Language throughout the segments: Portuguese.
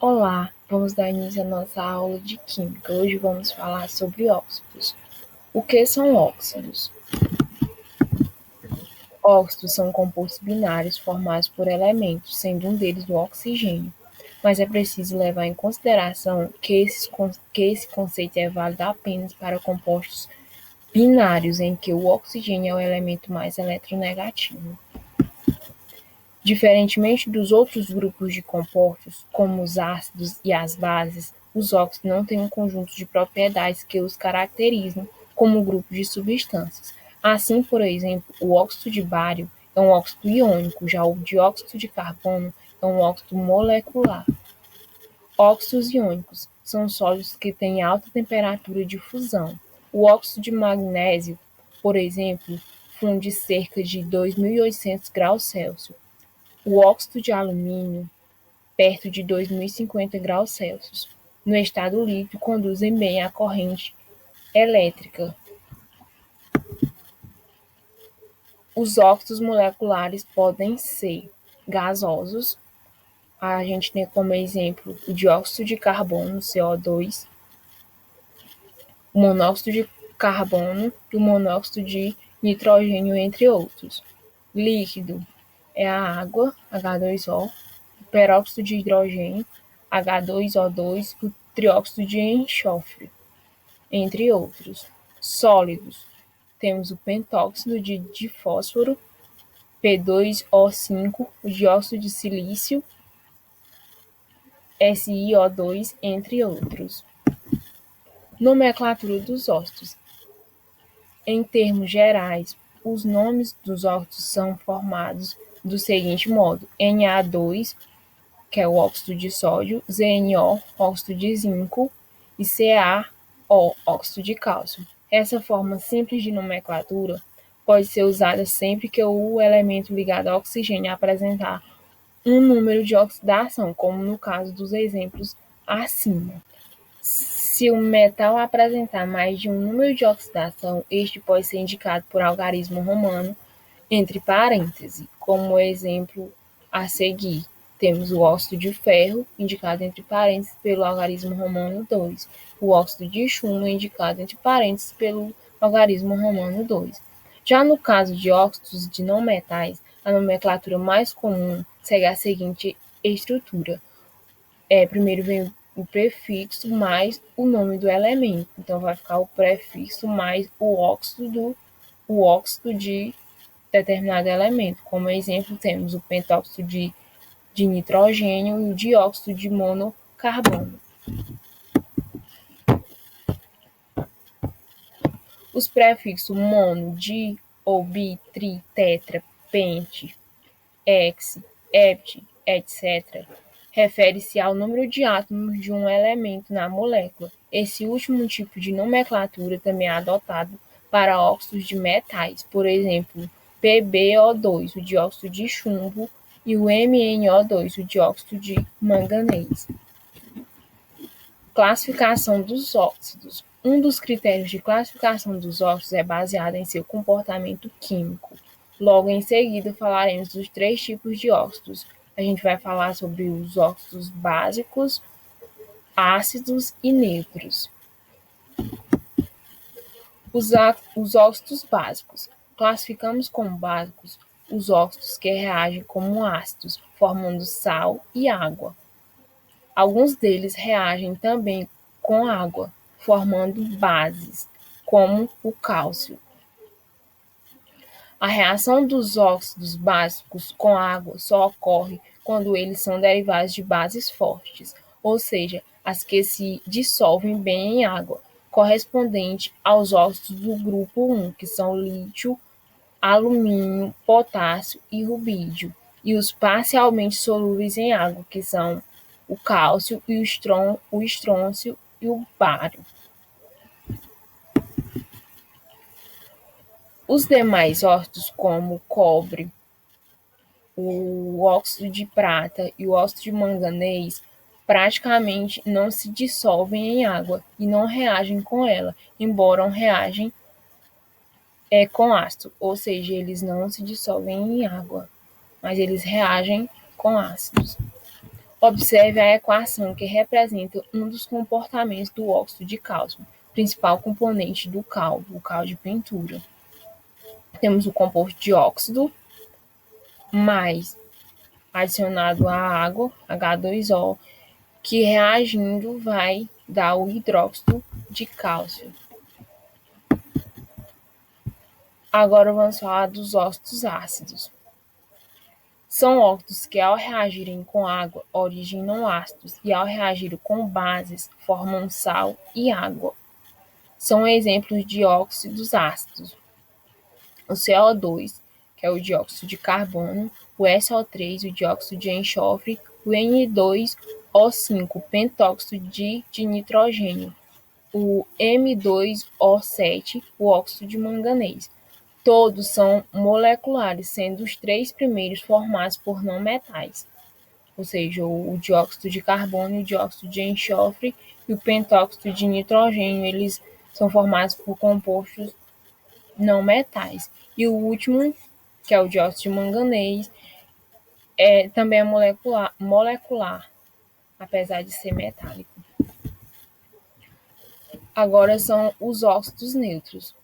Olá, vamos dar início à nossa aula de Química. Hoje vamos falar sobre óxidos. O que são óxidos? Óxidos são compostos binários formados por elementos, sendo um deles o oxigênio. Mas é preciso levar em consideração que esse conceito é válido apenas para compostos binários, em que o oxigênio é o elemento mais eletronegativo. Diferentemente dos outros grupos de compostos, como os ácidos e as bases, os óxidos não têm um conjunto de propriedades que os caracterizam como grupo de substâncias. Assim, por exemplo, o óxido de bário é um óxido iônico, já o dióxido de carbono é um óxido molecular. Óxidos iônicos são sólidos que têm alta temperatura de fusão. O óxido de magnésio, por exemplo, funde cerca de 2.800 graus Celsius. O óxido de alumínio, perto de 2050 graus Celsius. No estado líquido, conduzem bem a corrente elétrica. Os óxidos moleculares podem ser gasosos. A gente tem como exemplo o dióxido de carbono, CO2, o monóxido de carbono e o monóxido de nitrogênio, entre outros. Líquido é a água, H2O, o peróxido de hidrogênio, H2O2, e o trióxido de enxofre, entre outros. Sólidos, temos o pentóxido de fósforo, P2O5, o dióxido de silício, SiO2, entre outros. Nomenclatura dos óxidos. Em termos gerais, os nomes dos óxidos são formados do seguinte modo: Na2, que é o óxido de sódio, ZnO, óxido de zinco, e CaO, óxido de cálcio. Essa forma simples de nomenclatura pode ser usada sempre que o elemento ligado ao oxigênio apresentar um número de oxidação, como no caso dos exemplos acima. Se o metal apresentar mais de um número de oxidação, este pode ser indicado por algarismo romano, entre parênteses, como exemplo a seguir. Temos o óxido de ferro, indicado entre parênteses pelo algarismo romano 2. O óxido de chumbo, indicado entre parênteses pelo algarismo romano 2. Já no caso de óxidos de não metais, a nomenclatura mais comum segue a seguinte estrutura. Primeiro vem o prefixo mais o nome do elemento. Então, vai ficar o prefixo mais o óxido de determinado elemento. Como exemplo, temos o pentóxido de nitrogênio e o dióxido de monocarbono. Os prefixos mono, di ou bi, tri, tetra, pente, hex, hept, etc., refere-se ao número de átomos de um elemento na molécula. Esse último tipo de nomenclatura também é adotado para óxidos de metais, por exemplo, PbO2, o dióxido de chumbo, e o MnO2, o dióxido de manganês. Classificação dos óxidos. Um dos critérios de classificação dos óxidos é baseado em seu comportamento químico. Logo em seguida, falaremos dos 3 tipos de óxidos. A gente vai falar sobre os óxidos básicos, ácidos e neutros. Os óxidos básicos. Classificamos como básicos os óxidos que reagem como ácidos, formando sal e água. Alguns deles reagem também com água, formando bases, como o cálcio. A reação dos óxidos básicos com água só ocorre quando eles são derivados de bases fortes, ou seja, as que se dissolvem bem em água, correspondente aos óxidos do grupo 1, que são lítio, alumínio, potássio e rubídio, e os parcialmente solúveis em água, que são o cálcio e o estrôncio e o bário. Os demais óxidos, como o cobre, o óxido de prata e o óxido de manganês, praticamente não se dissolvem em água e não reagem com ela, embora reagem com ácido, ou seja, eles não se dissolvem em água, mas eles reagem com ácidos. Observe a equação que representa um dos comportamentos do óxido de cálcio, principal componente do cal, o cal de pintura. Temos o composto de óxido mais adicionado a água, H2O, que reagindo vai dar o hidróxido de cálcio. Agora vamos falar dos óxidos ácidos. São óxidos que, ao reagirem com água, originam ácidos e, ao reagir com bases, formam sal e água. São exemplos de óxidos ácidos: o CO2, que é o dióxido de carbono, o SO3, o dióxido de enxofre, o N2O5, pentóxido de nitrogênio, o M2O7, o óxido de manganês. Todos são moleculares, sendo os três primeiros formados por não metais, ou seja, o dióxido de carbono, o dióxido de enxofre e o pentóxido de nitrogênio, eles são formados por compostos não metais. E o último, que é o dióxido de manganês, também é molecular, apesar de ser metálico. Agora são os óxidos neutros.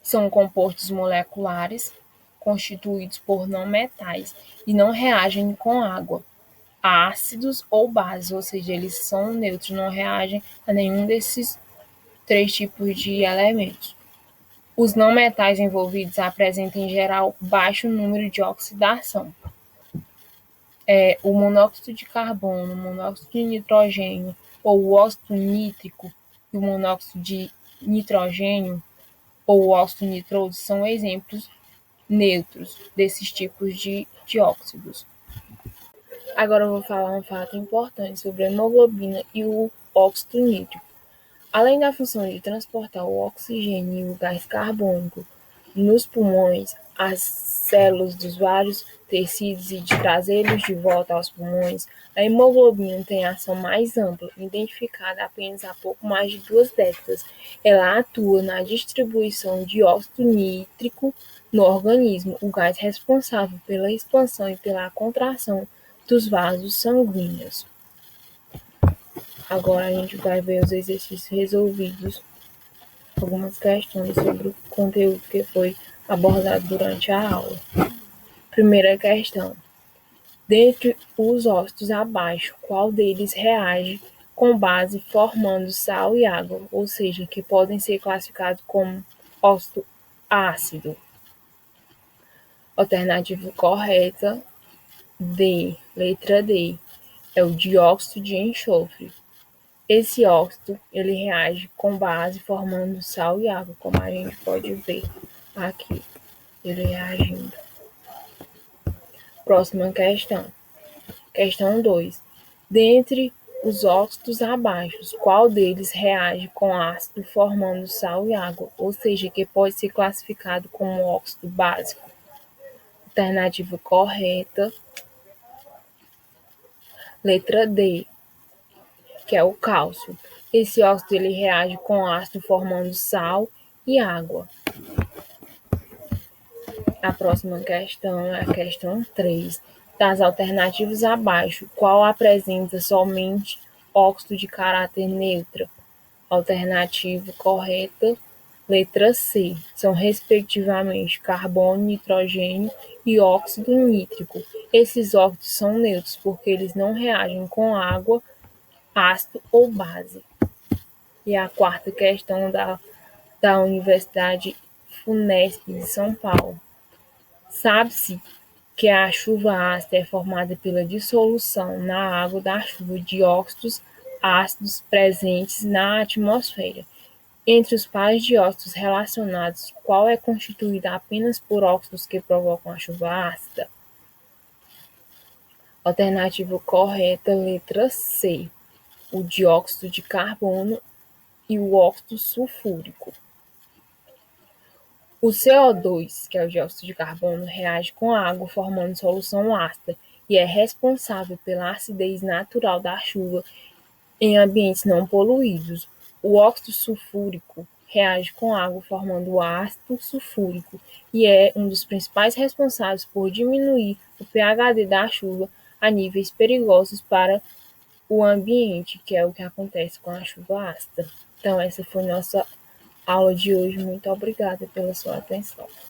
São compostos moleculares constituídos por não metais e não reagem com água, ácidos ou bases, ou seja, eles são neutros, não reagem a nenhum desses três tipos de elementos. Os não metais envolvidos apresentam, em geral, baixo número de oxidação. O monóxido de carbono, o monóxido de nitrogênio ou o óxido nítrico e o monóxido de nitrogênio ou o óxido nitroso são exemplos neutros desses tipos de óxidos. Agora eu vou falar um fato importante sobre a hemoglobina e o óxido nítrico. Além da função de transportar o oxigênio e o gás carbônico nos pulmões, as células dos vários tecidos e de trazê-los de volta aos pulmões, a hemoglobina tem ação mais ampla, identificada apenas há pouco mais de 2 décadas. Ela atua na distribuição de óxido nítrico no organismo, o gás responsável pela expansão e pela contração dos vasos sanguíneos. Agora a gente vai ver os exercícios resolvidos, algumas questões sobre o conteúdo que foi abordado durante a aula. Primeira questão: dentre os óxidos abaixo, qual deles reage com base formando sal e água, ou seja, que podem ser classificados como óxido ácido? Alternativa correta D, letra D, é o dióxido de enxofre. Esse óxido, ele reage com base formando sal e água, como a gente pode ver aqui, ele reagindo. Próxima questão. Questão 2. Dentre os óxidos abaixo, qual deles reage com ácido formando sal e água, ou seja, que pode ser classificado como óxido básico? Alternativa correta, letra D, que é o cálcio. Esse óxido ele reage com ácido formando sal e água. A próxima questão é a questão 3. Das alternativas abaixo, qual apresenta somente óxido de caráter neutro? Alternativa correta, letra C. São respectivamente carbono, nitrogênio e óxido nítrico. Esses óxidos são neutros porque eles não reagem com água, ácido ou base. E a quarta questão da Universidade Funesp de São Paulo. Sabe-se que a chuva ácida é formada pela dissolução na água da chuva de óxidos ácidos presentes na atmosfera. Entre os pares de óxidos relacionados, qual é constituída apenas por óxidos que provocam a chuva ácida? Alternativa correta, letra C, o dióxido de carbono e o óxido sulfúrico. O CO2, que é o dióxido de carbono, reage com a água formando solução ácida e é responsável pela acidez natural da chuva em ambientes não poluídos. O óxido sulfúrico reage com água formando ácido sulfúrico e é um dos principais responsáveis por diminuir o pH da chuva a níveis perigosos para o ambiente, que é o que acontece com a chuva ácida. Então, essa foi nossa aula de hoje. Muito obrigada pela sua atenção.